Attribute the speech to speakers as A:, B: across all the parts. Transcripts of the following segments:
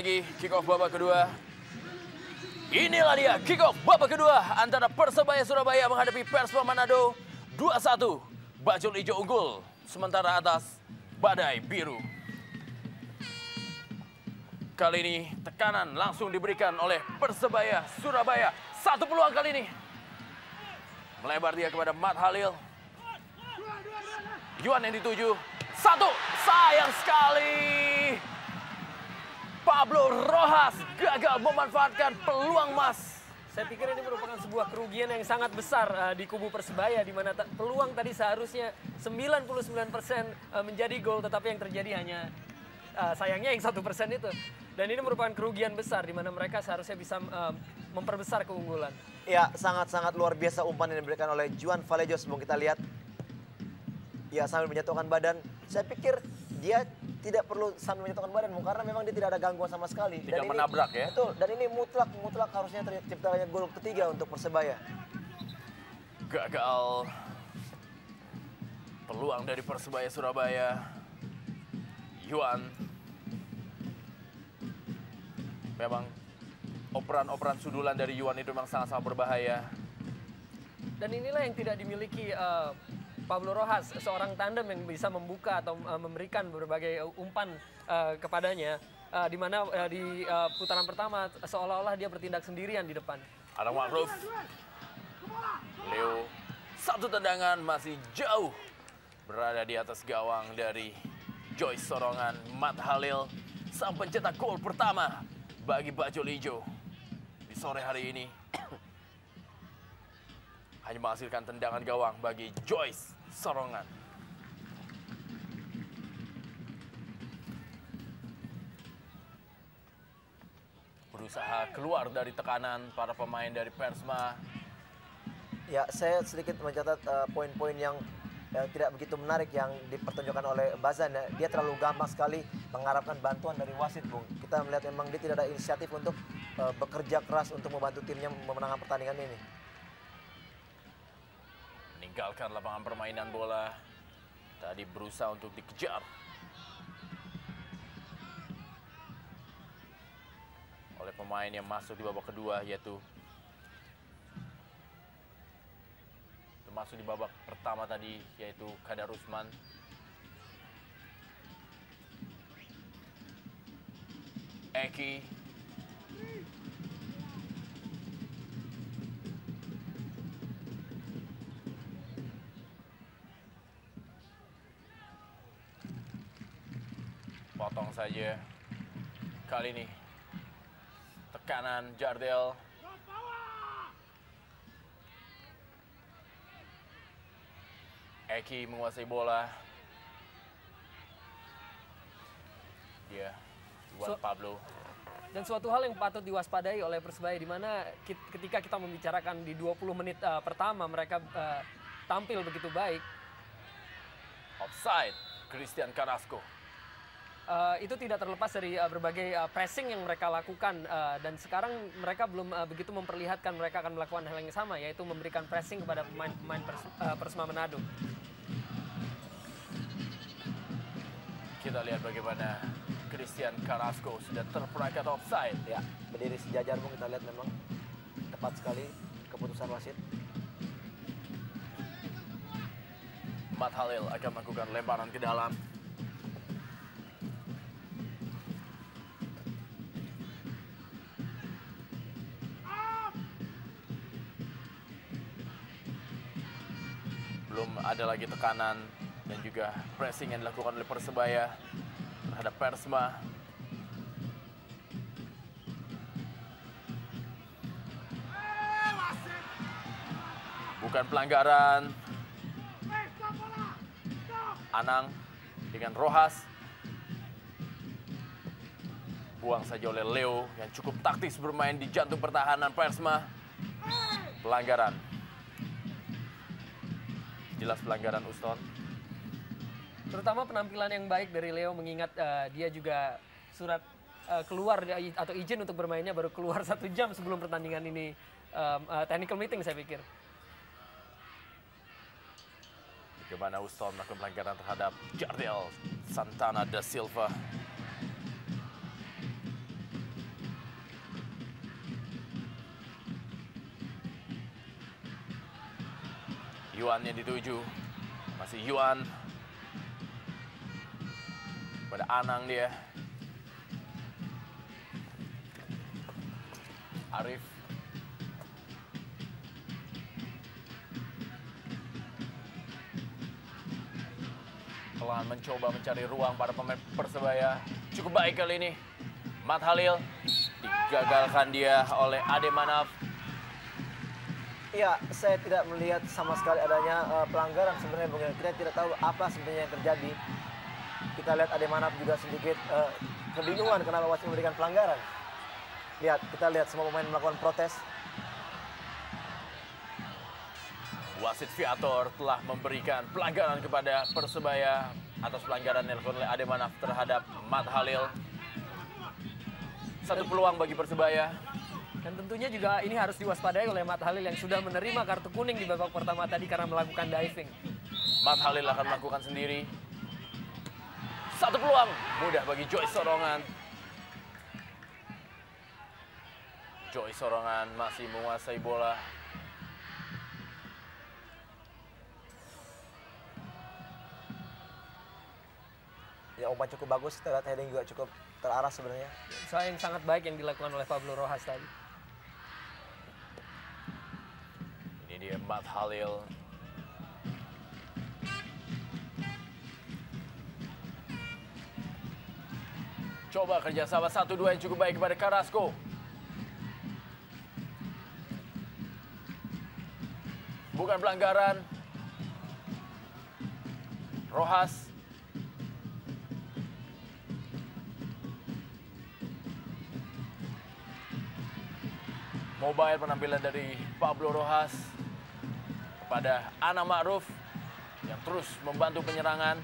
A: lagi kick off babak kedua. Inilah dia kick off babak kedua antara Persebaya Surabaya menghadapi Persma Manado 2-1. Bajul Ijo unggul, sementara atas Badai Biru. Kali ini tekanan langsung diberikan oleh Persebaya Surabaya. Satu peluang kali ini. Melebar dia kepada Mat Halil. Yuan yang dituju. Satu, sayang sekali. Pablo Rojas gagal memanfaatkan peluang emas.
B: Saya pikir ini merupakan sebuah kerugian yang sangat besar di kubu Persebaya, di mana peluang tadi seharusnya 99% menjadi gol, tetapi yang terjadi hanya sayangnya yang 1% itu. Dan ini merupakan kerugian besar, di mana mereka seharusnya bisa memperbesar keunggulan.
C: Ya, sangat-sangat luar biasa umpan yang diberikan oleh Juan Valejos. Mau kita lihat. Ya, sambil menjatuhkan badan. Saya pikir dia tidak perlu sambil menjatuhkan badan, karena memang dia tidak ada gangguan sama sekali.
A: Tidak menabrak ya?
C: Betul, dan ini mutlak harusnya terciptanya gol ketiga untuk Persebaya.
A: Gagal peluang dari Persebaya Surabaya. Yuan. Memang operan-operan sudulan dari Yuan itu memang sangat-sangat berbahaya.
B: Dan inilah yang tidak dimiliki Pablo Rojas, seorang tandem yang bisa membuka atau memberikan berbagai umpan kepadanya, di mana di putaran pertama seolah-olah dia bertindak sendirian di depan.
A: Adam Makruf, Leo, satu tendangan masih jauh berada di atas gawang dari Joyce Sorongan. Mat Halil sang pencetak gol pertama bagi Bajul Ijo di sore hari ini. Hanya menghasilkan tendangan gawang bagi Joyce Sorongan. Berusaha keluar dari tekanan para pemain dari Persma.
C: Ya, saya sedikit mencatat poin-poin yang tidak begitu menarik yang dipertunjukkan oleh Bazan. Ya. Dia terlalu gampang sekali mengharapkan bantuan dari wasit, Bung. Kita melihat memang dia tidak ada inisiatif untuk bekerja keras untuk membantu timnya memenangkan pertandingan ini.
A: Meninggalkan lapangan permainan bola. Tadi berusaha untuk dikejar oleh pemain yang masuk di babak kedua, yaitu termasuk di babak pertama tadi, yaitu Kadar Usman. Eki. Potong saja. Kali ini tekanan Jardel. Eki menguasai bola. Dia, Juan Pablo.
B: Dan suatu hal yang patut diwaspadai oleh Persebaya, di mana ketika kita membicarakan di 20 menit pertama mereka tampil begitu baik.
A: Offside, Christian Carrasco.
B: Itu tidak terlepas dari berbagai pressing yang mereka lakukan, dan sekarang mereka belum begitu memperlihatkan mereka akan melakukan hal yang sama, yaitu memberikan pressing kepada pemain Persma Manado.
A: Kita lihat bagaimana Christian Carrasco sudah terperangkap offside.
C: Ya, berdiri sejajar, Bung. Kita lihat memang tepat sekali keputusan wasit.
A: Mat Halil akan melakukan lemparan ke dalam. Belum ada lagi tekanan dan juga pressing yang dilakukan oleh Persebaya terhadap Persma. Bukan pelanggaran. Anang dengan Rojas. Buang saja oleh Leo yang cukup taktis bermain di jantung pertahanan Persma. Pelanggaran. Jelas pelanggaran, Uston.
B: Terutama penampilan yang baik dari Leo, mengingat dia juga surat keluar atau izin untuk bermainnya baru keluar 1 jam sebelum pertandingan ini technical meeting, saya pikir.
A: Bagaimana Uston melakukan pelanggaran terhadap Jardel Santana da Silva. Yuan yang dituju. Masih Yuan. Pada Anang dia. Arif. Pelan mencoba mencari ruang pada pemain Persebaya. Cukup baik kali ini. Matt Halil digagalkan dia oleh Ade Manaf.
C: Iya, saya tidak melihat sama sekali adanya pelanggaran sebenarnya, Bung. Kita tidak tahu apa sebenarnya yang terjadi. Kita lihat Ade Manaf juga sedikit kebingungan kenapa wasit memberikan pelanggaran. Lihat, kita lihat semua pemain melakukan protes.
A: Wasit Viator telah memberikan pelanggaran kepada Persebaya atas pelanggaran yang dilakukan oleh Ade Manaf terhadap Matt Halil. Satu peluang bagi Persebaya.
B: Dan tentunya juga ini harus diwaspadai oleh Matt Halil yang sudah menerima kartu kuning di babak pertama tadi karena melakukan diving.
A: Matt Halil akan melakukan sendiri. Satu peluang mudah bagi Joy Sorongan. Joy Sorongan masih menguasai bola.
C: Ya, umpan cukup bagus, kita lihat heading juga cukup terarah sebenarnya.
B: Usaha yang sangat baik yang dilakukan oleh Pablo Rojas tadi.
A: Ini dia Matt Halil. Coba kerjasama 1-2 yang cukup baik kepada Carrasco. Bukan pelanggaran. Rojas. Mobile penampilan dari Pablo Rojas kepada Ana Ma'ruf yang terus membantu penyerangan.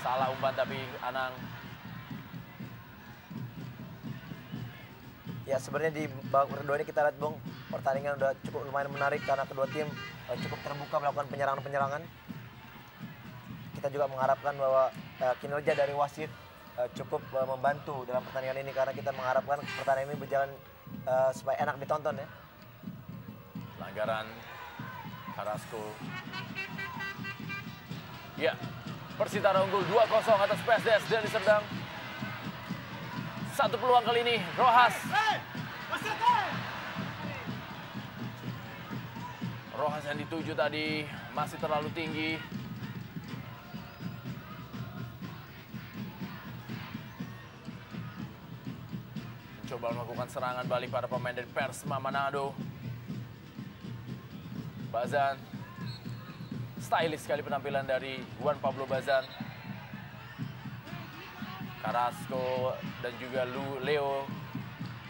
A: Salah umpan tapi Anang.
C: Ya, sebenarnya di babak kedua ini kita lihat, Bung, pertandingan udah cukup lumayan menarik karena kedua tim cukup terbuka melakukan penyerangan-penyerangan. Kita juga mengharapkan bahwa kinerja dari wasit cukup membantu dalam pertandingan ini karena kita mengharapkan pertandingan ini berjalan supaya enak ditonton ya.
A: Pelanggaran Carrasco. Ya, Persitara unggul 2-0 atas PSDS dari Serdang. Satu peluang kali ini, Rojas. Rojas yang dituju tadi masih terlalu tinggi. Coba melakukan serangan balik pada pemain dari Persma Manado. Bazan. Stylish sekali penampilan dari Juan Pablo Bazan. Carrasco dan juga Leo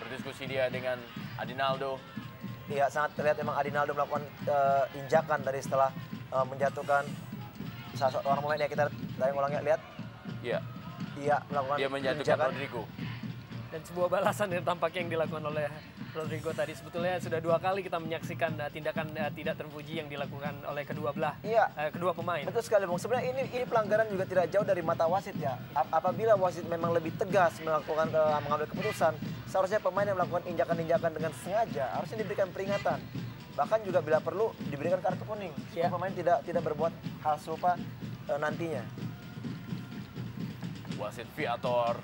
A: berdiskusi dia dengan Adinaldo.
C: Iya, sangat terlihat memang Adinaldo melakukan injakan dari setelah menjatuhkan salah satu orang pemain. Ya, kita ulangnya lihat.
A: Iya.
C: Iya, melakukan
A: Dia menjatuhkan
C: injakan.
A: Rodrigo.
B: Dan sebuah balasan yang tampaknya yang dilakukan oleh Rodrigo tadi. Sebetulnya sudah 2 kali kita menyaksikan tindakan tidak terpuji yang dilakukan oleh kedua pemain.
C: Betul sekali, Bung. Sebenarnya ini pelanggaran juga tidak jauh dari mata wasit ya. Apabila wasit memang lebih tegas melakukan mengambil keputusan, seharusnya pemain yang melakukan injakan-injakan dengan sengaja harusnya diberikan peringatan. Bahkan juga bila perlu diberikan kartu kuning supaya pemain tidak berbuat hal serupa nantinya.
A: Wasit Viator.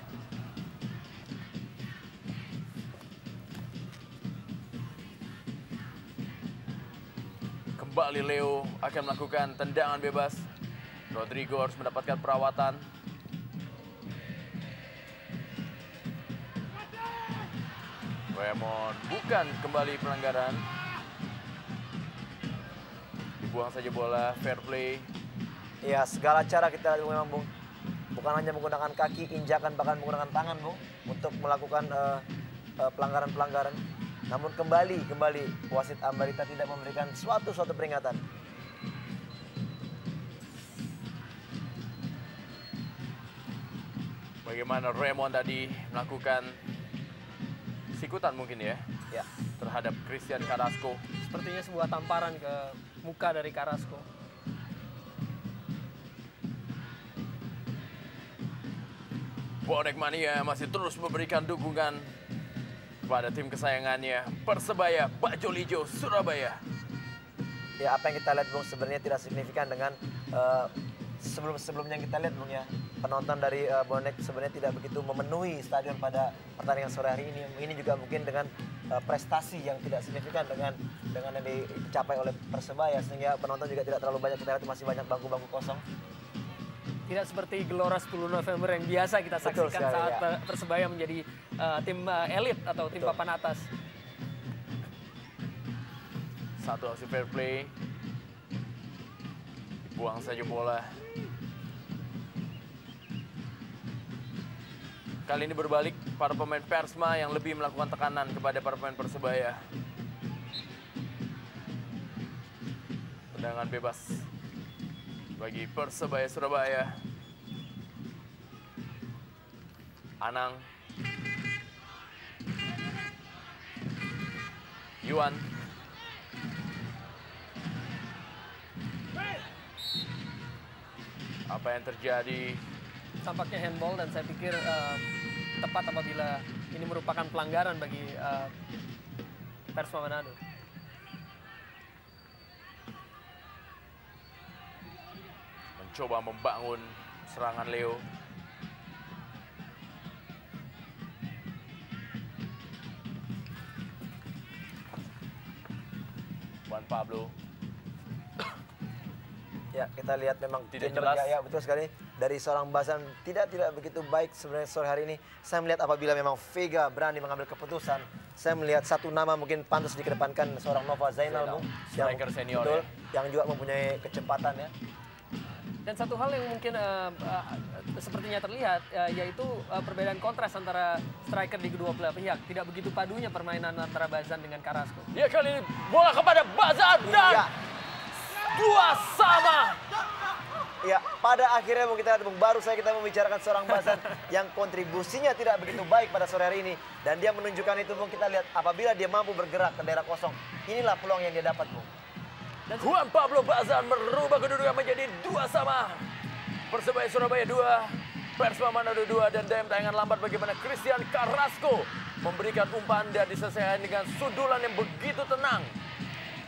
A: Kembali Leo akan melakukan tendangan bebas. Rodrigo harus mendapatkan perawatan. Raymond bukan kembali pelanggaran. Dibuang saja bola, fair play.
C: Ya, segala cara kita memang, Bung. Bukan hanya menggunakan kaki, injakan, bahkan menggunakan tangan, Bung, untuk melakukan pelanggaran-pelanggaran. Namun kembali wasit Ambarita tidak memberikan suatu peringatan.
A: Bagaimana Raymond tadi melakukan sikutan mungkin ya terhadap Christian Carrasco.
B: Sepertinya sebuah tamparan ke muka dari Carrasco.
A: Bonek Mania masih terus memberikan dukungan pada tim kesayangannya Persebaya Bajul Ijo Surabaya.
C: ya apa yang kita lihat Bung sebenarnya tidak signifikan dengan sebelum-sebelumnya kita lihat Bung ya. Penonton dari Bonek sebenarnya tidak begitu memenuhi stadion pada pertandingan sore hari ini. Ini juga mungkin dengan prestasi yang tidak signifikan dengan yang dicapai oleh Persebaya sehingga penonton juga tidak terlalu banyak, kita lihat masih banyak bangku-bangku kosong.
B: Tidak seperti Gelora 10 November yang biasa kita
C: Betul
B: saksikan
C: sekali,
B: saat
C: ya.
B: Persebaya menjadi tim elit atau tim
C: Betul.
B: papan atas.
A: Satu aksi fair play. Dibuang saja bola. Kali ini berbalik, para pemain Persma yang lebih melakukan tekanan kepada para pemain Persebaya. Tendangan bebas bagi Persebaya Surabaya. Anang. Yuan. Apa yang terjadi?
B: Tampaknya handball dan saya pikir tepat apabila ini merupakan pelanggaran bagi Persma Manado.
A: Mencoba membangun serangan Leo. Juan Pablo.
C: Ya, kita lihat memang
A: Tidak
C: kinerja,
A: jelas.
C: ya betul sekali dari seorang Bazan tidak begitu baik sebenarnya sore hari ini. Saya melihat apabila memang Vega berani mengambil keputusan, saya melihat satu nama mungkin pantas dikedepankan seorang Nova Zainal, Bung,
A: striker senior
C: betul,
A: ya.
C: yang juga mempunyai kecepatan ya.
B: Dan satu hal yang mungkin sepertinya terlihat yaitu perbedaan kontras antara striker di kedua belah pihak. Tidak begitu padunya permainan antara Bazan dengan Carrasco.
A: Ya, kali ini bola kepada Bazan dan
C: Ya.
A: 2-2.
C: Ya, pada akhirnya Bung, kita lihat Bung, baru saja kita membicarakan seorang Bazan yang kontribusinya tidak begitu baik pada sore hari ini. Dan dia menunjukkan itu Bung, kita lihat apabila dia mampu bergerak ke daerah kosong. Inilah peluang yang dia dapat Bung.
B: Dan
A: Juan Pablo Bazan merubah kedudukan menjadi 2-2. Persebaya Surabaya 2, Persma Manado 2, dan dalam tayangan lambat bagaimana Christian Carrasco memberikan umpan dan diselesaikan dengan sundulan yang begitu tenang.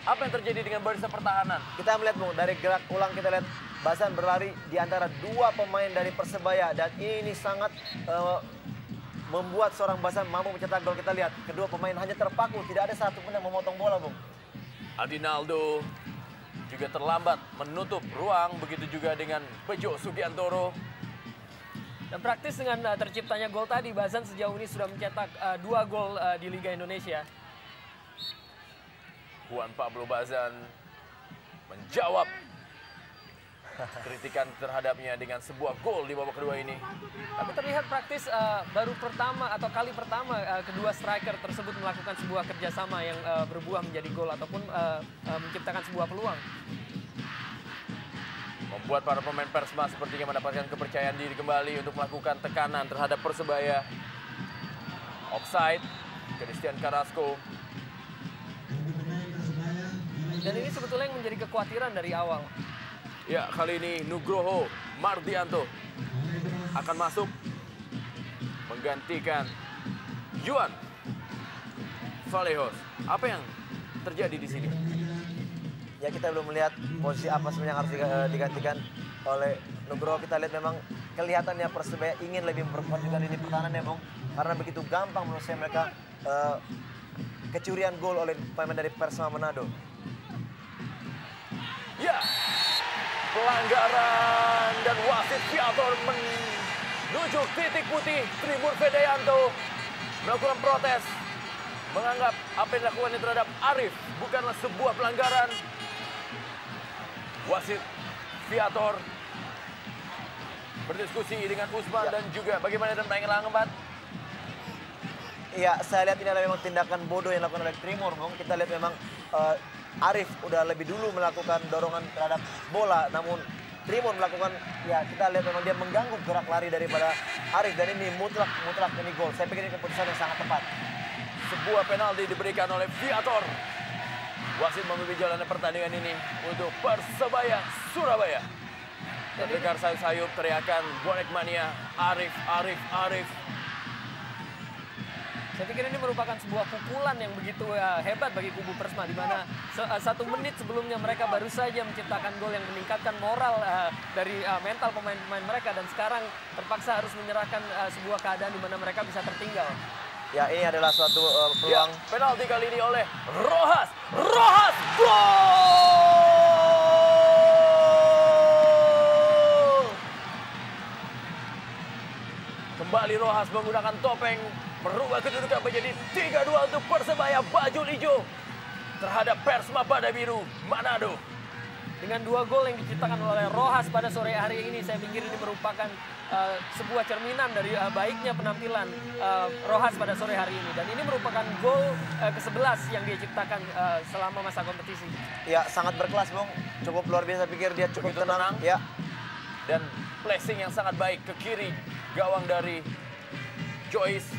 A: Apa yang terjadi dengan barisan pertahanan?
C: Kita melihat Bung, dari gerak ulang kita lihat Bazan berlari di antara dua pemain dari Persebaya. Dan ini sangat membuat seorang Bazan mampu mencetak gol. Kita lihat kedua pemain hanya terpaku, tidak ada satu pun yang memotong bola Bung.
A: Adinaldo juga terlambat menutup ruang, begitu juga dengan Bejo Sugiantoro.
B: Dan praktis dengan terciptanya gol tadi, Bazan sejauh ini sudah mencetak 2 gol di Liga Indonesia.
A: Juan Pablo Bazan menjawab kritikan terhadapnya dengan sebuah gol di babak kedua ini.
B: Tapi terlihat praktis baru pertama atau kali pertama kedua striker tersebut melakukan sebuah kerjasama yang berbuah menjadi gol ataupun menciptakan sebuah peluang.
A: Membuat para pemain Persma sepertinya mendapatkan kepercayaan diri kembali untuk melakukan tekanan terhadap Persebaya. Offside, Christian Carrasco.
B: Dan ini sebetulnya yang menjadi kekhawatiran dari awal.
A: Ya, kali ini Nugroho Mardianto akan masuk menggantikan Yuan Valejos. Apa yang terjadi di sini?
C: Ya, kita belum melihat posisi apa sebenarnya yang harus digantikan oleh Nugroho. Kita lihat memang kelihatannya Persebaya ingin lebih memperkuat juga lini pertahanannya Bung. Karena begitu gampang menurut saya mereka kecurian gol oleh pemain dari Persma Manado.
A: Ya, pelanggaran dan wasit Viator menuju titik putih. Tribur Fedayanto melakukan protes, menganggap apa yang dilakukannya terhadap Arif bukanlah sebuah pelanggaran. Wasit Viator berdiskusi dengan Usman dan juga bagaimana dan tayangan lambat.
C: Iya, saya lihat ini adalah memang tindakan bodoh yang dilakukan oleh Timur, Bung. Kita lihat memang Arif udah lebih dulu melakukan dorongan terhadap bola, namun Timur melakukan, ya kita lihat memang dia mengganggu gerak lari daripada Arif dan ini mutlak ini gol. Saya pikir ini keputusan yang sangat tepat.
A: Sebuah penalti diberikan oleh Viator. Wasit memimpin jalannya pertandingan ini untuk Persebaya Surabaya. Terdengar sayup-sayup teriakan bonek mania, Arif.
B: Saya pikir ini merupakan sebuah pukulan yang begitu hebat bagi kubu Persma, di mana 1 menit sebelumnya mereka baru saja menciptakan gol yang meningkatkan moral dari mental pemain-pemain mereka, dan sekarang terpaksa harus menyerahkan sebuah keadaan di mana mereka bisa tertinggal.
C: Ya, ini adalah suatu peluang.
A: Ya, penalti kali ini oleh Rojas. Rojas, gol! Kembali Rojas menggunakan topeng, merubah kedudukan menjadi 3-2 untuk Persebaya bajul hijau terhadap Persma Pada Biru Manado.
B: Dengan 2 gol yang diciptakan oleh Rojas pada sore hari ini, saya pikir ini merupakan sebuah cerminan dari baiknya penampilan Rojas pada sore hari ini. Dan ini merupakan gol ke-11 yang dia ciptakan selama masa kompetisi.
C: Ya, sangat berkelas, Bung. Cukup luar biasa, pikir dia cukup tenang. Ya.
A: Dan placing yang sangat baik ke kiri gawang dari Joyce,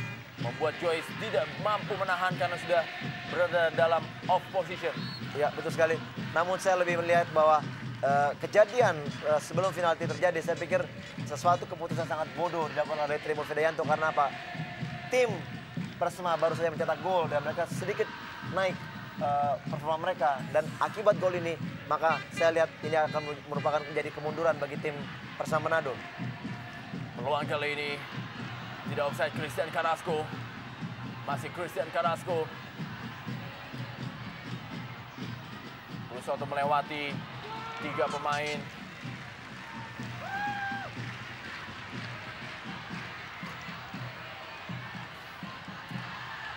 A: membuat Joyce tidak mampu menahan karena sudah berada dalam off position.
C: Ya, betul sekali. Namun saya lebih melihat bahwa kejadian sebelum penalti terjadi, saya pikir sesuatu keputusan sangat bodoh dilakukan oleh Trimur Fedayanto. Karena apa? Tim Persema baru saja mencetak gol dan mereka sedikit naik performa mereka. Dan akibat gol ini, maka saya lihat ini akan merupakan menjadi kemunduran bagi tim Persema Manado.
A: Peluang kali ini tidak offside Christian Carrasco. Masih Christian Carrasco. Berusaha untuk melewati 3 pemain.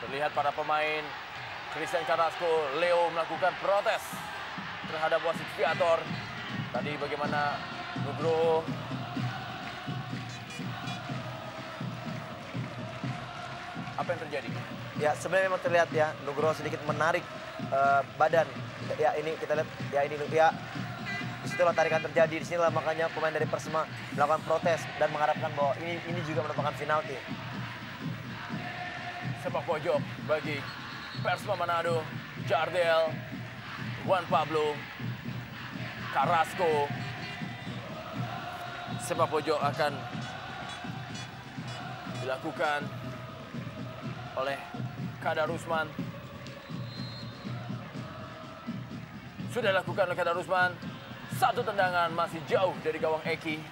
A: Terlihat para pemain Christian Carrasco, Leo melakukan protes terhadap wasit Viator. Tadi bagaimana Nugroho apa yang terjadi?
C: Ya, sebenarnya memang terlihat ya, Nugroho sedikit menarik badan. Ya, ini kita lihat, ya ini ya. Disitulah tarikan terjadi, disinilah makanya pemain dari Persema melakukan protes dan mengharapkan bahwa ini juga merupakan penalti.
A: Sepak pojok bagi Persma Manado, Jardel, Juan Pablo, Carrasco. Sepak pojok akan dilakukan oleh Kadar Usman. Sudah dilakukan oleh Kadar Usman. 1 tendangan masih jauh dari gawang Eki.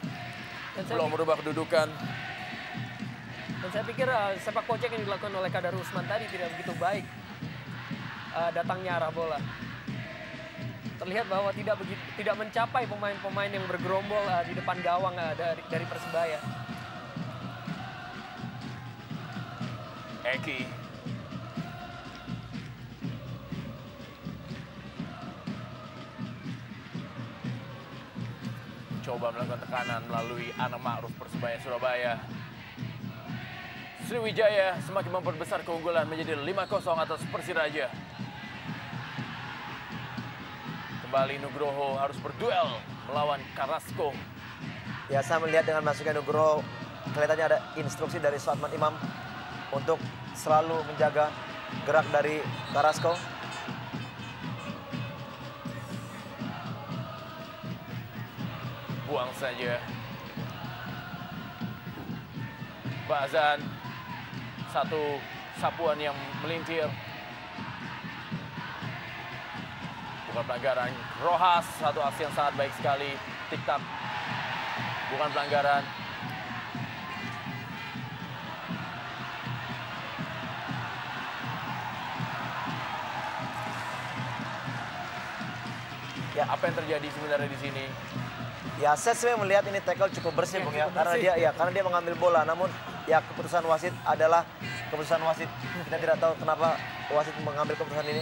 A: Belum merubah kedudukan.
B: Dan saya pikir sepak pojok yang dilakukan oleh Kadar Usman tadi tidak begitu baik datangnya arah bola. Terlihat bahwa tidak mencapai pemain-pemain yang bergerombol di depan gawang dari Persebaya.
A: Eki. Coba melakukan tekanan melalui Ana Ma'ruf Persebaya Surabaya. Sriwijaya semakin memperbesar keunggulan menjadi 5-0 atas Persiraja. Kembali Nugroho harus berduel melawan Carrasco.
C: Ya, saya melihat dengan masuknya Nugroho, kelihatannya ada instruksi dari Suatman Imam untuk selalu menjaga gerak dari Carrasco.
A: Buang saja. Bazan. Satu sapuan yang melintir. Bukan pelanggaran. Rojas, satu aksi yang sangat baik sekali. Tik-tak. Bukan pelanggaran. Ya, apa yang terjadi sebenarnya di sini?
C: Ya, saya sebenarnya melihat ini tackle cukup bersih, Bung, ya. Karena dia mengambil bola. Namun ya keputusan wasit adalah keputusan wasit. Kita tidak tahu kenapa wasit mengambil keputusan ini.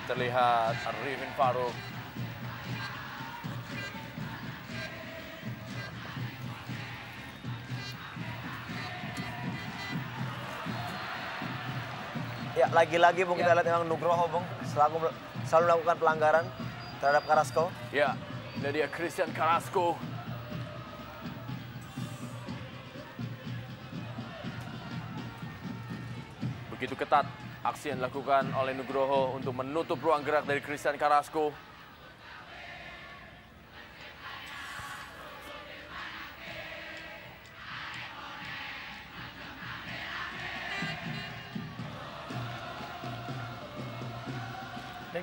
A: Terlihat Arifin Faruk.
C: Ya, lagi-lagi Bung, kita lihat memang Nugroho, Bung, selalu melakukan pelanggaran terhadap Carrasco.
A: Ya, ini dia Christian Carrasco. Begitu ketat aksi yang dilakukan oleh Nugroho untuk menutup ruang gerak dari Christian Carrasco.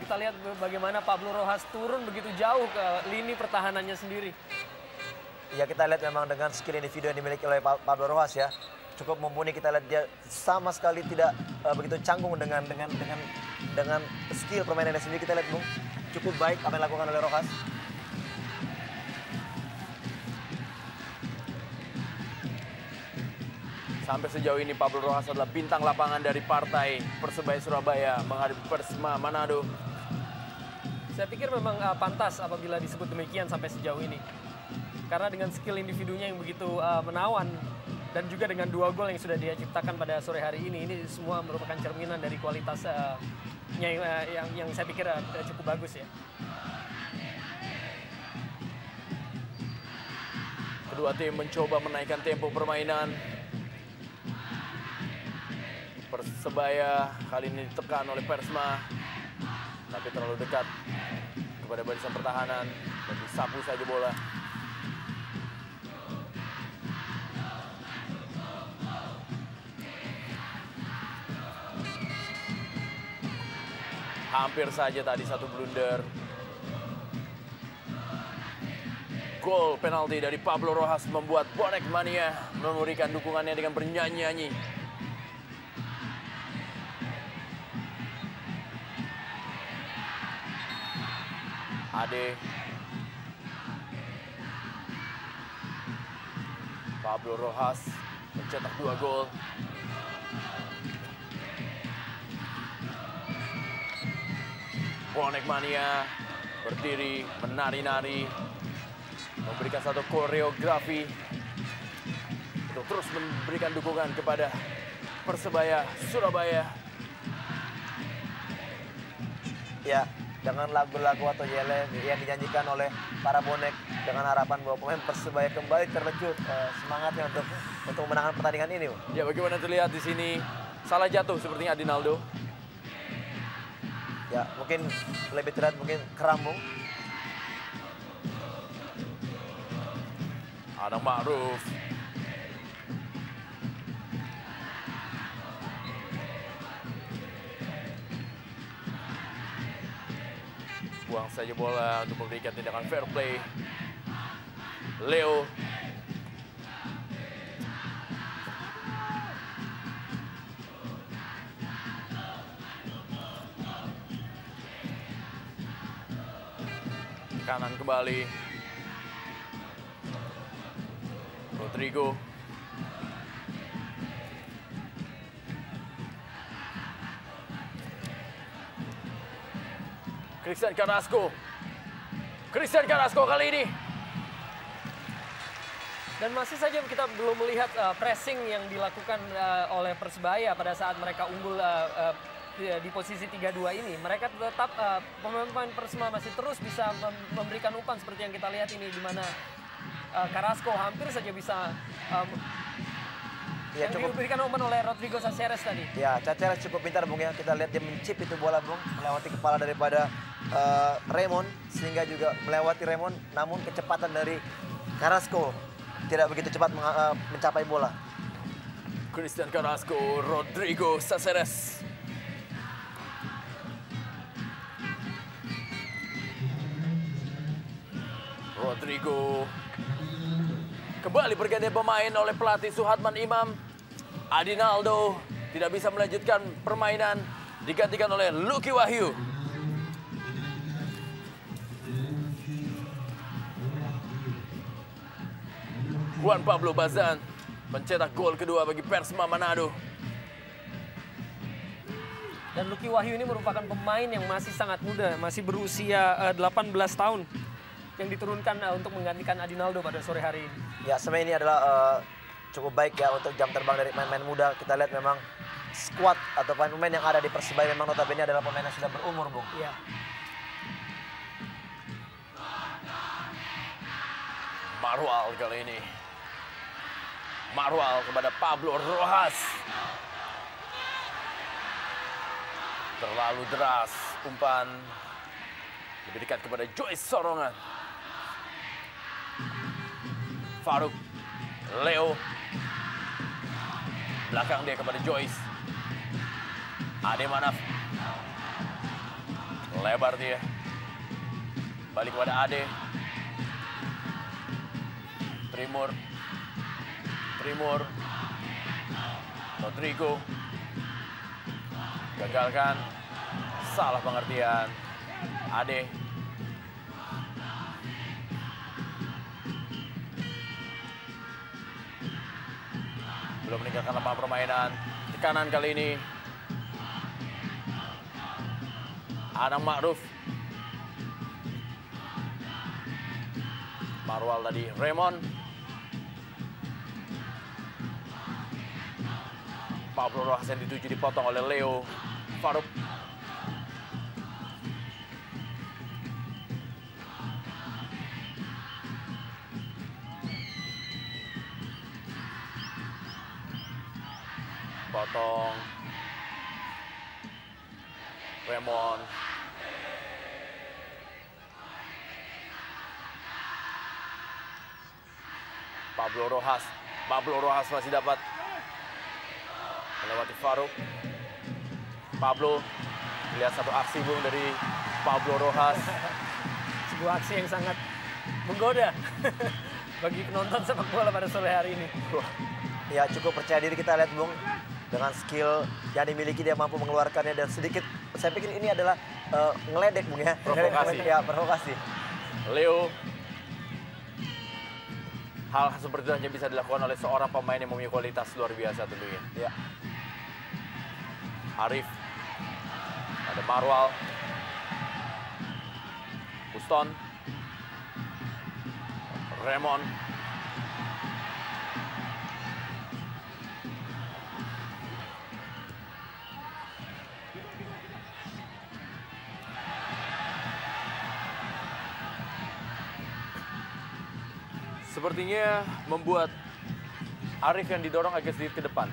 B: kita lihat bagaimana Pablo Rojas turun begitu jauh ke lini pertahanannya sendiri.
C: Ya, kita lihat memang dengan skill individu yang dimiliki oleh Pablo Rojas ya, cukup mumpuni. Kita lihat dia sama sekali tidak begitu canggung dengan skill permainannya sendiri. Kita lihat Bung, cukup baik apa yang dilakukan oleh Rojas.
A: Sampai sejauh ini Pablo Rojas adalah bintang lapangan dari partai Persebaya Surabaya menghadapi Persema Manado.
B: Saya pikir memang pantas apabila disebut demikian sampai sejauh ini. Karena dengan skill individunya yang begitu menawan dan juga dengan 2 gol yang sudah dia ciptakan pada sore hari ini semua merupakan cerminan dari kualitas yang saya pikir cukup bagus ya.
A: Kedua tim mencoba menaikkan tempo permainan. Persebaya kali ini ditekan oleh Persema, tapi terlalu dekat kepada barisan pertahanan dan disapu saja bola. Hampir saja tadi satu blunder. Gol penalti dari Pablo Rojas membuat bonek mania memberikan dukungannya dengan bernyanyi-nyanyi. Ade, Pablo Rojas mencetak 2 gol. Bonek mania berdiri menari-nari, memberikan satu koreografi untuk terus memberikan dukungan kepada Persebaya Surabaya.
C: Ya, dengan lagu-lagu atau yel yang dinyanyikan oleh para bonek dengan harapan bahwa pemain Persebaya kembali terlecut semangatnya untuk memenangkan pertandingan ini.
A: Ya, bagaimana terlihat di sini salah jatuh sepertinya Adinaldo.
C: Ya, mungkin lebih terlihat mungkin Kerambung.
A: Adang Ma'ruf. Buang saja bola untuk memberikan tindakan fair play. Leo. Kanan kembali. Rodrigo. Christian Carrasco. Christian Carrasco kali ini.
B: Dan masih saja kita belum melihat pressing yang dilakukan oleh Persebaya pada saat mereka unggul di posisi 3-2 ini. Mereka tetap pemain Persema masih terus bisa memberikan umpan seperti yang kita lihat ini, di mana Carrasco hampir saja bisa yang diberikan umpan oleh Rodrigo Caceres tadi.
C: Ya, Caceres cukup pintar Bung ya. Kita lihat dia mencip itu bola Bung, melewati kepala daripada Raymond, sehingga juga melewati Raymond, namun kecepatan dari Carrasco tidak begitu cepat mencapai bola.
A: Christian Carrasco, Rodrigo Caceres. Rodrigo kembali berganti pemain oleh pelatih Suhatman Imam. Adinaldo tidak bisa melanjutkan permainan, digantikan oleh Lucky Wahyu. Juan Pablo Bazan mencetak gol kedua bagi Persema Manado.
B: Dan Lucky Wahyu ini merupakan pemain yang masih sangat muda, masih berusia 18 tahun, yang diturunkan untuk menggantikan Adinaldo pada sore hari ini.
C: Ya, sebenarnya ini adalah cukup baik ya untuk jam terbang dari pemain-pemain muda. Kita lihat memang squad atau pemain-pemain yang ada di Persebaya memang notabene adalah pemain yang sudah berumur, Bung.
B: Iya.
A: Marwal kali ini. Marwal kepada Pablo Rojas. Terlalu deras umpan. Lebih dekat kepada Joyce Sorongan. Faruk. Leo. Belakang dia kepada Joyce. Ade Manaf. Lebar dia. Balik kepada Ade. Trimur. Rodrigo. Gagalkan. Salah pengertian. Ade. Belum meninggalkan lapangan permainan. Tekanan kali ini. Anang Ma'ruf. Marwal tadi. Raymond. Pablo Rojas yang dituju dipotong oleh Leo Faruk. Potong. Raymond. Pablo Rojas masih dapat melewati Faruk. Pablo, lihat satu aksi Bung dari Pablo Rojas.
B: Sebuah aksi yang sangat menggoda bagi penonton sepak bola pada sore hari ini.
C: Ya cukup percaya diri kita lihat Bung. Dengan skill yang dimiliki dia mampu mengeluarkannya dan sedikit, saya pikir ini adalah ngeledek Bung ya.
A: Provokasi.
C: Ya, provokasi.
A: Leo. Hal seperti itu hanya bisa dilakukan oleh seorang pemain yang memiliki kualitas luar biasa tentunya.
C: Ya.
A: Arif. Ada Marwal. Uston. Raymond. Sepertinya membuat Arif yang didorong agak sedikit ke depan.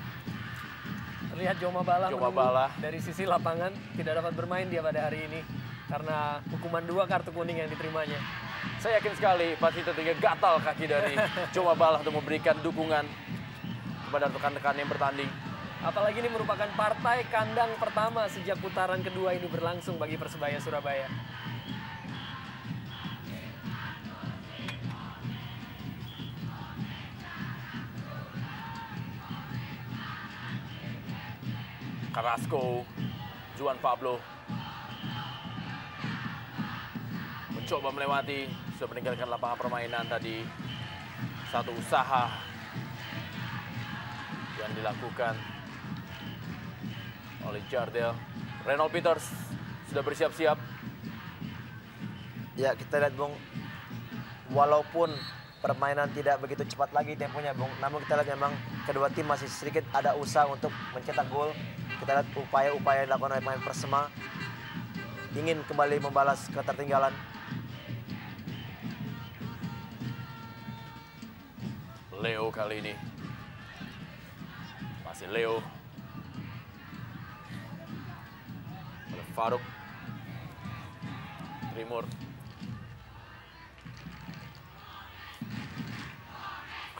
B: Terlihat Joma Bala
A: Joma
B: menunggu
A: Bala.
B: dari sisi lapangan, tidak dapat bermain dia pada hari ini karena hukuman 2 kartu kuning yang diterimanya.
A: Saya yakin sekali pasti tentunya gatal kaki dari Joma Bala untuk memberikan dukungan kepada rekan-rekan yang bertanding.
B: Apalagi ini merupakan partai kandang pertama sejak putaran kedua ini berlangsung bagi Persebaya Surabaya.
A: Carrasco, Juan Pablo mencoba melewati, sudah meninggalkan lapangan permainan tadi. Satu usaha yang dilakukan oleh Jardel. Reynold Peters sudah bersiap-siap.
C: Ya kita lihat Bung, walaupun permainan tidak begitu cepat lagi temponya Bung, namun kita lihat memang kedua tim masih sedikit ada usaha untuk mencetak gol. Kita lihat upaya-upaya yang dilakukan oleh pemain Persema ingin kembali membalas ketertinggalan.
A: Leo kali ini. Masih Leo. Oleh Faruk. Trimur.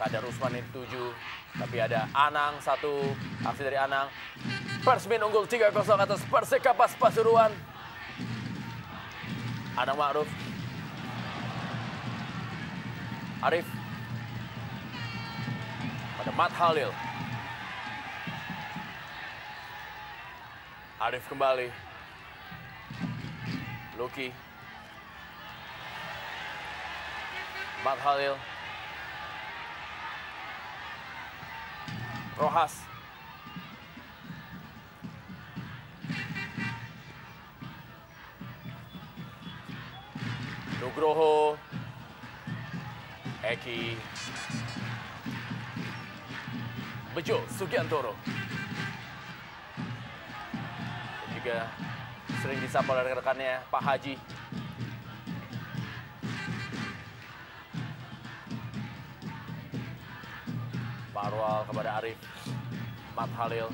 A: Kadar Usman yang dituju. Tapi ada Anang, satu aksi dari Anang. Persmin unggul 3-0 atas Persekapas Pasuruan. Anang Ma'ruf. Arif. Pada Mat Halil. Arif kembali. Luki. Mat Halil. Rojas. Nugroho. Eki. Bejo Sugiantoro. Dan juga sering disapa oleh rekan-rekannya Pak Haji. Marwal kepada Arif. Mat Halil.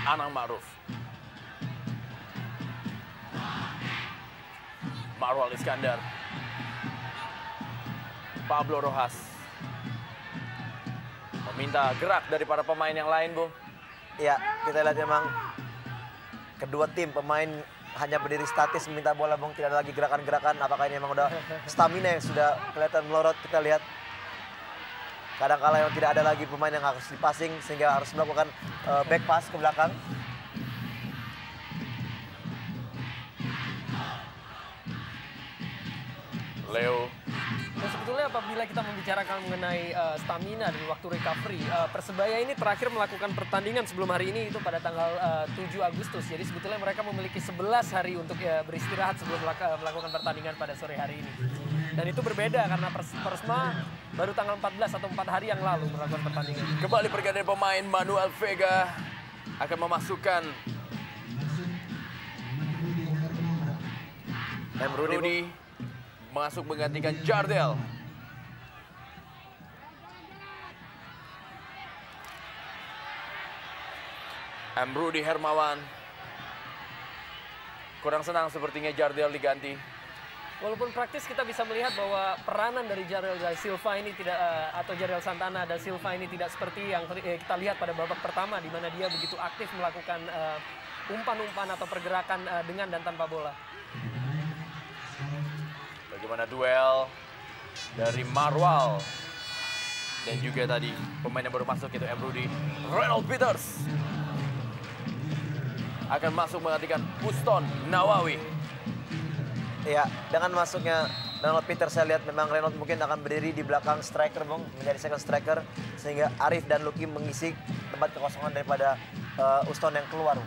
A: Anang Ma'ruf. Marwal Iskandar. Pablo Rojas. Meminta gerak dari para pemain yang lain, Bung.
C: Ya, kita lihat memang kedua tim pemain hanya berdiri statis meminta bola, Bung. Tidak ada lagi gerakan-gerakan. Apakah ini memang udah stamina yang sudah kelihatan melorot? Kita lihat kadang-kala yang tidak ada lagi pemain yang harus dipassing sehingga harus melakukan back pass ke belakang.
A: Leo.
B: Dan sebetulnya apabila kita membicarakan mengenai stamina dan waktu recovery, Persebaya ini terakhir melakukan pertandingan sebelum hari ini itu pada tanggal 7 Agustus. Jadi sebetulnya mereka memiliki 11 hari untuk beristirahat sebelum melakukan pertandingan pada sore hari ini. Dan itu berbeda karena Persma baru tanggal 14 atau 4 hari yang lalu melakukan pertandingan.
A: Kembali pergantian pemain, Manuel Vega akan memasukkan Rudy masuk menggantikan Jardel. Rudy Hermawan. Kurang senang sepertinya Jardel diganti.
B: Walaupun praktis kita bisa melihat bahwa peranan dari Jardel da Silva ini tidak atau Jardel Santana da Silva ini tidak seperti yang kita lihat pada babak pertama di mana dia begitu aktif melakukan umpan-umpan atau pergerakan dengan dan tanpa bola.
A: Bagaimana duel dari Marwal dan juga tadi pemain yang baru masuk itu Rudy. Reynold Peters akan masuk menggantikan Uston Nawawi.
C: Ya, dengan masuknya Reynold Peters saya lihat memang Reynold mungkin akan berdiri di belakang striker, Bung, menjadi second striker sehingga Arif dan Luki mengisi tempat kekosongan daripada Uston yang keluar.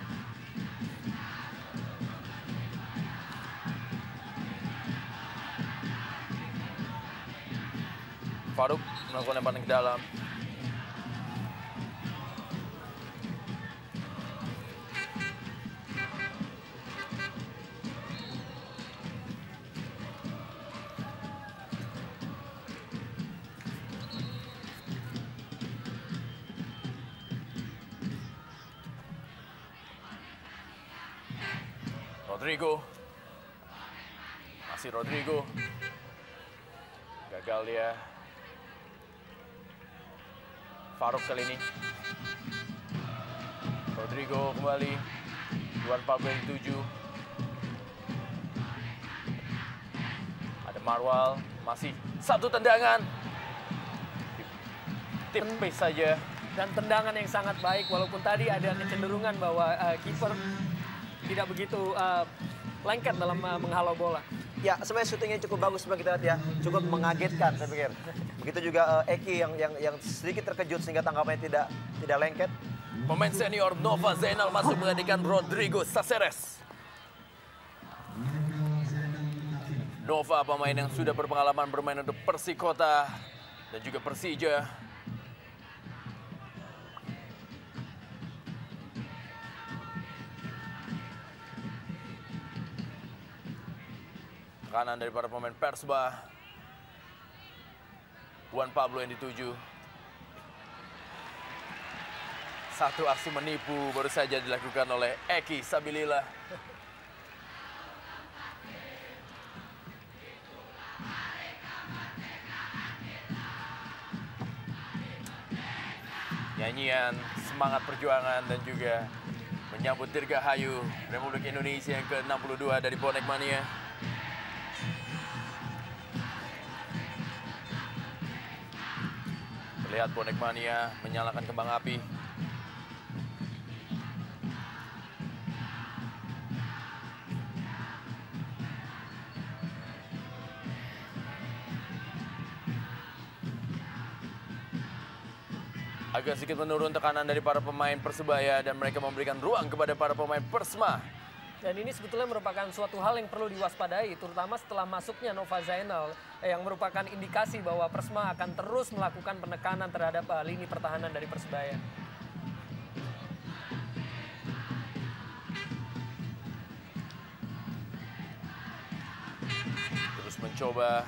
A: Faruk melakukan lemparan ke dalam. Rodrigo. Masih Rodrigo. Gagal dia. Faruk kali ini. Rodrigo kembali. Juan Pablo yang 7. Ada Marwal. Masih satu tendangan. Tipis saja.
B: Dan tendangan yang sangat baik walaupun tadi ada kecenderungan bahwa kiper tidak begitu lengket dalam menghalau bola.
C: Ya, sebenarnya syutingnya cukup bagus bang, kita lihat ya, cukup mengagetkan saya pikir. Begitu juga Eki yang sedikit terkejut sehingga tangkapannya tidak lengket.
A: Pemain senior Nova Zainal masuk menggantikan Rodrigo Saceres. Nova pemain yang sudah berpengalaman bermain untuk Persikota dan juga Persija. Kanan dari para pemain Persba. Juan Pablo yang dituju. Satu aksi menipu baru saja dilakukan oleh Eki Sabilillah. Nyanyian semangat perjuangan dan juga menyambut Dirgahayu Republik Indonesia yang ke-62 dari Bonek Mania. Terlihat Bonek Mania menyalakan kembang api. Agak sedikit menurun tekanan dari para pemain Persebaya dan mereka memberikan ruang kepada para pemain Persma.
B: Dan ini sebetulnya merupakan suatu hal yang perlu diwaspadai, terutama setelah masuknya Nova Zainal, yang merupakan indikasi bahwa Persma akan terus melakukan penekanan terhadap lini pertahanan dari Persebaya.
A: Terus mencoba.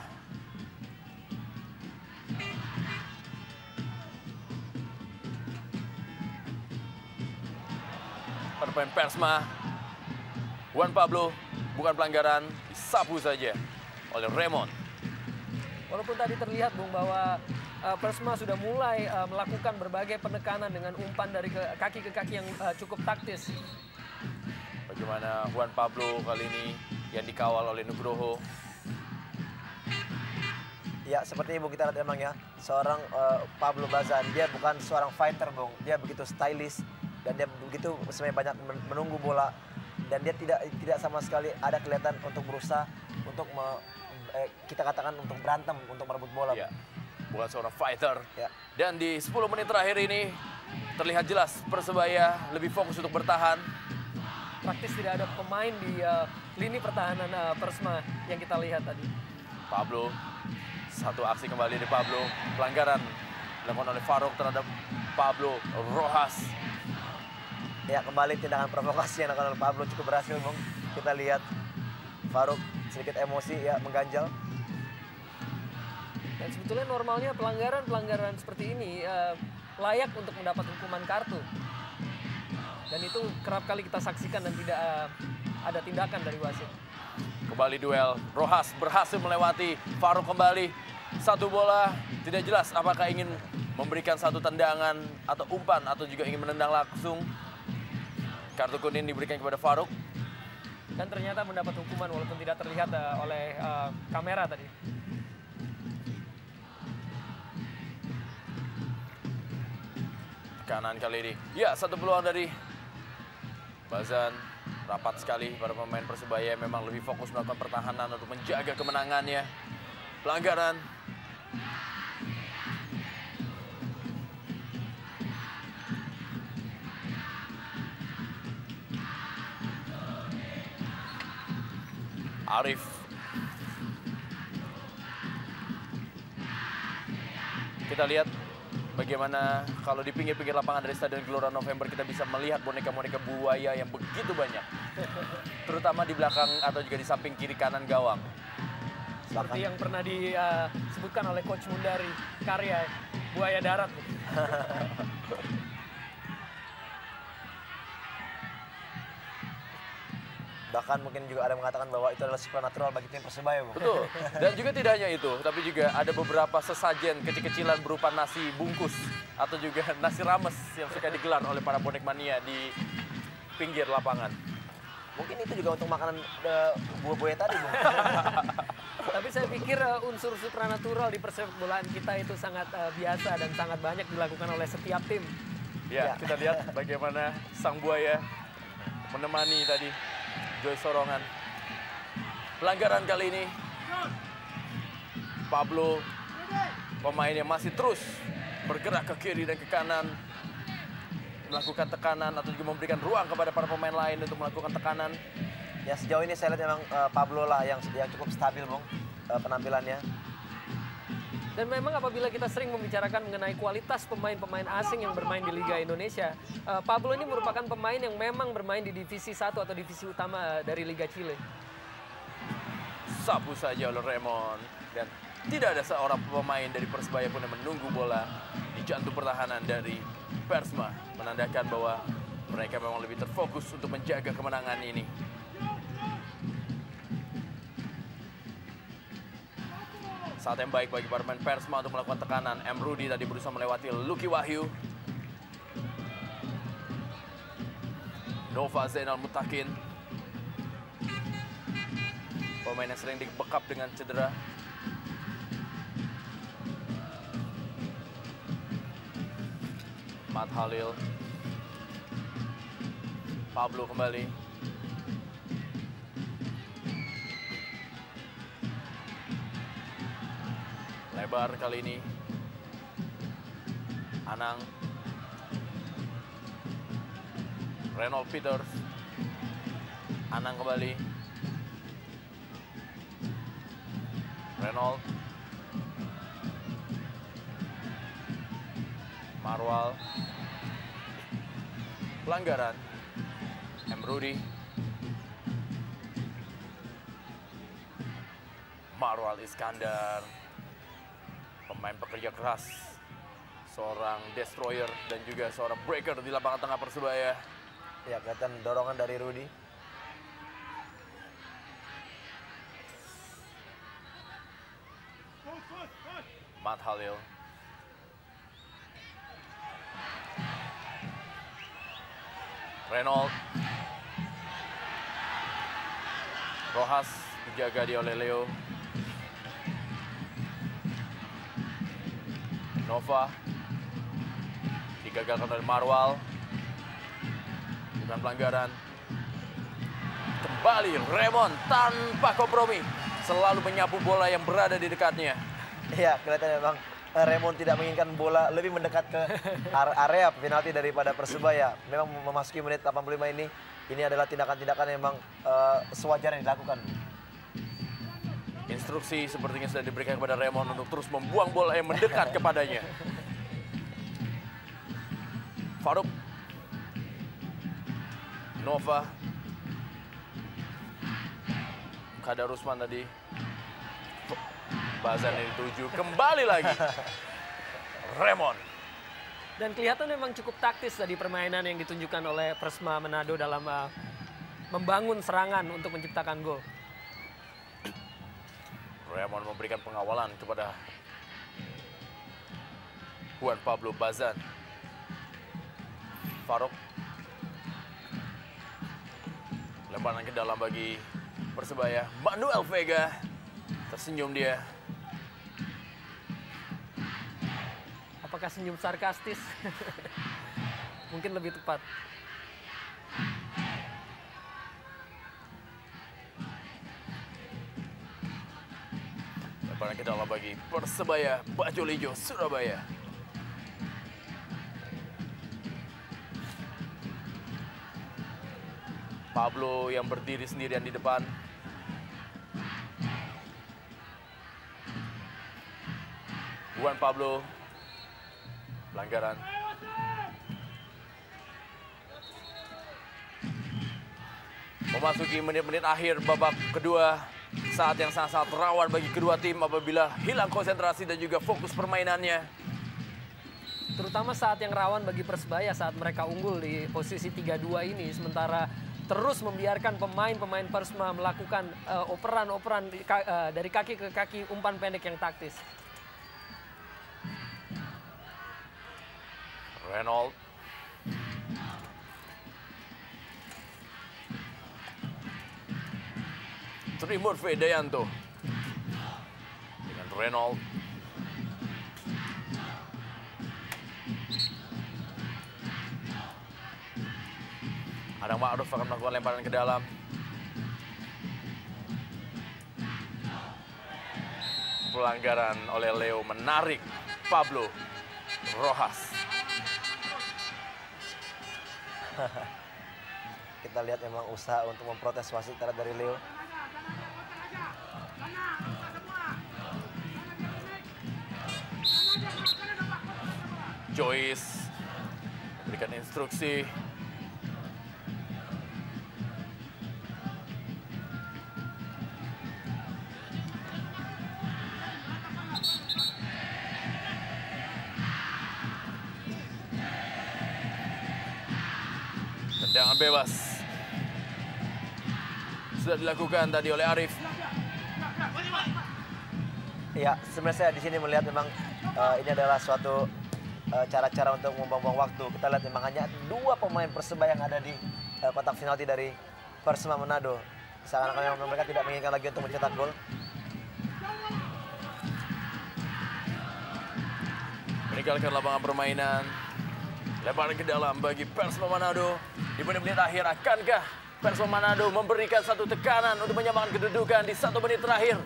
A: Pemain Persma. Juan Pablo, bukan pelanggaran, disapu saja oleh Raymond.
B: Walaupun tadi terlihat Bung bahwa Persma sudah mulai melakukan berbagai penekanan dengan umpan dari kaki ke kaki yang cukup taktis.
A: Bagaimana Juan Pablo kali ini yang dikawal oleh Nugroho.
C: Ya, seperti Bung, kita lihat emang ya, seorang Pablo Bazan, dia bukan seorang fighter, Bung. Dia begitu stylish dan dia begitu sebenarnya banyak menunggu bola dan dia tidak sama sekali ada kelihatan untuk berusaha untuk kita katakan untuk berantem, untuk merebut bola.
A: Ya, bukan seorang fighter.
C: Ya.
A: Dan di 10 menit terakhir ini terlihat jelas Persebaya lebih fokus untuk bertahan.
B: Praktis tidak ada pemain di lini pertahanan Persma yang kita lihat tadi.
A: Pablo, satu aksi kembali di Pablo, pelanggaran dilakukan oleh Farouk terhadap Pablo Rojas.
C: Ya, kembali tindakan provokasi yang dilakukan oleh Pablo cukup berhasil, Bung. Kita lihat Farouk sedikit emosi, ya, mengganjal.
B: Dan sebetulnya normalnya pelanggaran seperti ini layak untuk mendapat hukuman kartu. Dan itu kerap kali kita saksikan dan tidak ada tindakan dari wasit.
A: Kembali duel, Rojas berhasil melewati Farouk kembali. Satu bola, tidak jelas apakah ingin memberikan satu tendangan atau umpan atau juga ingin menendang langsung. Kartu kuning diberikan kepada Farouk.
B: Dan ternyata mendapat hukuman walaupun tidak terlihat oleh kamera tadi.
A: Kanan kali ini. Ya, satu peluang dari Bazan. Rapat sekali para pemain Persebaya memang lebih fokus melakukan pertahanan untuk menjaga kemenangannya. Pelanggaran. Arif. Kita lihat bagaimana kalau di pinggir-pinggir lapangan dari Stadion Gelora November kita bisa melihat boneka-boneka buaya yang begitu banyak. Terutama di belakang atau juga di samping kiri kanan gawang.
B: Seperti yang pernah disebutkan oleh Coach Mundari, karya buaya darat.
C: Bahkan mungkin juga ada yang mengatakan bahwa itu adalah supernatural bagi tim Persebaya, Bung.
A: Betul. Dan juga tidak hanya itu, tapi juga ada beberapa sesajen kecil-kecilan berupa nasi bungkus atau juga nasi rames yang suka digelar oleh para bonek mania di pinggir lapangan.
C: Mungkin itu juga untuk makanan buah-buaya tadi, Bung.
B: Tapi saya pikir unsur supranatural di persepak bolaan kita itu sangat biasa dan sangat banyak dilakukan oleh setiap tim.
A: Ya, kita lihat bagaimana sang buaya menemani tadi Joy Sorongan. Pelanggaran kali ini Pablo, pemain yang masih terus bergerak ke kiri dan ke kanan, melakukan tekanan atau juga memberikan ruang kepada para pemain lain untuk melakukan tekanan.
C: Ya, sejauh ini saya lihat memang Pablo lah yang cukup stabil, Bung, penampilannya.
B: Dan memang apabila kita sering membicarakan mengenai kualitas pemain-pemain asing yang bermain di Liga Indonesia, Pablo ini merupakan pemain yang memang bermain di divisi 1 atau divisi utama dari Liga Chile.
A: Sapu saja oleh Raymond dan tidak ada seorang pemain dari Persebaya pun yang menunggu bola di jantung pertahanan dari Persma, menandakan bahwa mereka memang lebih terfokus untuk menjaga kemenangan ini. Saat yang baik bagi para pemain Persma untuk melakukan tekanan. M. Rudy tadi berusaha melewati Lucky Wahyu. Nova Zainal Mutakin, pemain yang sering dibekap dengan cedera. Matt Halil. Pablo kembali. Lebar kali ini. Anang. Reynold Peters. Anang kembali. Reynold. Marwal. Pelanggaran. M. Rudy. Marwal Iskandar. Pemain pekerja keras, seorang destroyer dan juga seorang breaker di lapangan tengah Persebaya.
C: Ya, kelihatan dorongan dari Rudy.
A: Matt Halil. Reynolds. Rojas dijaga dia oleh Leo. Nova digagalkan oleh Marwal. Bukan pelanggaran. Kembali Raymond tanpa kompromi. Selalu menyapu bola yang berada di dekatnya.
C: Iya, kelihatan memang Raymond tidak menginginkan bola lebih mendekat ke area penalti daripada Persebaya. Memang memasuki menit 85 ini adalah tindakan-tindakan yang memang sewajarnya dilakukan.
A: Instruksi sepertinya sudah diberikan kepada Raymond untuk terus membuang bola yang mendekat kepadanya. Faruk. Nova. Kadar Usman tadi. Bazan yang dituju. Kembali lagi. Raymond.
B: Dan kelihatan memang cukup taktis tadi permainan yang ditunjukkan oleh Persema Manado dalam membangun serangan untuk menciptakan gol.
A: Raymond memberikan pengawalan kepada Juan Pablo Bazan. Faruk. Lemparan ke dalam bagi Persebaya. Manuel Vega. Tersenyum dia.
B: Apakah senyum sarkastis? Mungkin lebih tepat.
A: Lemparan ke dalam bagi Persebaya. Bajul Ijo Surabaya. Pablo yang berdiri sendirian di depan. Juan Pablo. Pelanggaran. Memasuki menit-menit akhir babak kedua. Saat yang sangat-sangat rawan bagi kedua tim apabila hilang konsentrasi dan juga fokus permainannya.
B: Terutama saat yang rawan bagi Persebaya saat mereka unggul di posisi 3-2 ini. Sementara terus membiarkan pemain-pemain Persema melakukan operan-operan dari kaki ke kaki, umpan pendek yang taktis.
A: Reynolds. Trimurfe Dayanto. Dengan Reynolds. Adang Ma'ruf akan melakukan lemparan ke dalam. Pelanggaran oleh Leo menarik Pablo Rojas.
C: Kita lihat memang usaha untuk memprotes wasit terhadap dari Leo.
A: Joyce berikan instruksi. Tendangan bebas sudah dilakukan tadi oleh Arif.
C: Ya, sebenarnya saya di sini melihat memang ini adalah suatu cara-cara untuk membuang-buang waktu. Kita lihat memang hanya 2 pemain Persebaya yang ada di kotak penalti dari Persema Manado. Seakan-akan mereka tidak menginginkan lagi untuk mencetak gol.
A: Meninggalkan lapangan permainan. Lemparan ke dalam bagi Persema Manado. Di menit-menit akhir, akankah Persema Manado memberikan satu tekanan untuk menyamakan kedudukan di 1 menit terakhir?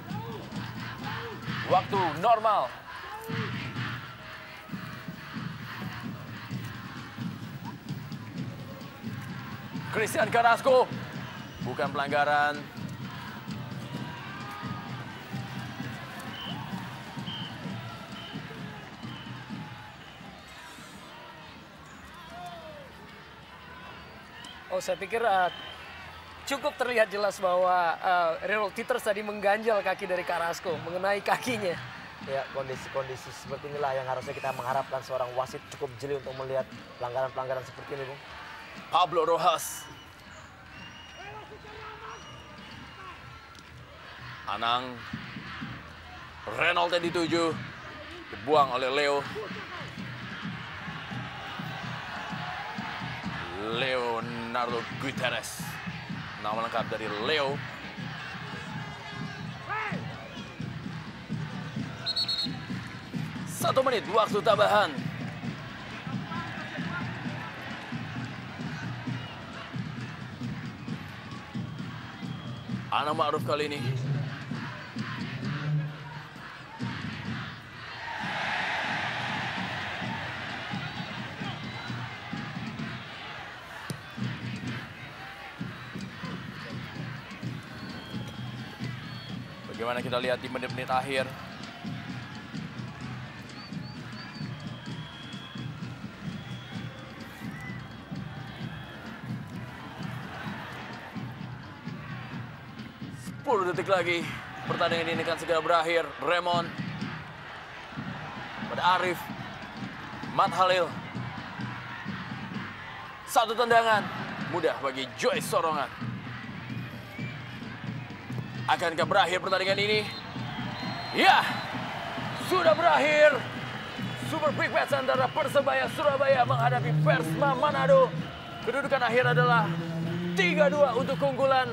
A: Waktu normal. Christian Carrasco. Bukan pelanggaran.
B: Oh, saya pikir cukup terlihat jelas bahwa Reynolds Peters tadi mengganjal kaki dari Carrasco, mengenai kakinya.
C: Ya, kondisi-kondisi seperti inilah yang harusnya kita mengharapkan seorang wasit cukup jeli untuk melihat pelanggaran-pelanggaran seperti ini, Bung.
A: Pablo Rojas. Anang. Reynolds yang dituju. Dibuang oleh Leo. Leonardo Guterres. Nama lengkap dari Leo. Satu menit waktu tambahan. Ana Ma'ruf kali ini. Bagaimana kita lihat di menit-menit akhir. Detik lagi, pertandingan ini akan segera berakhir. Raymond pada Arif, Matt Halil. Satu tendangan mudah bagi Joyce Sorongan. Akankah berakhir pertandingan ini? Ya, sudah berakhir. Super Big Match antara Persebaya Surabaya menghadapi Persma Manado. Kedudukan akhir adalah 3-2 untuk keunggulan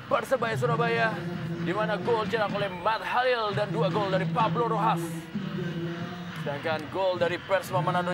A: Persebaya Surabaya, di mana gol cetak oleh Matt Halil dan 2 gol dari Pablo Rojas. Sedangkan gol dari Persma Manado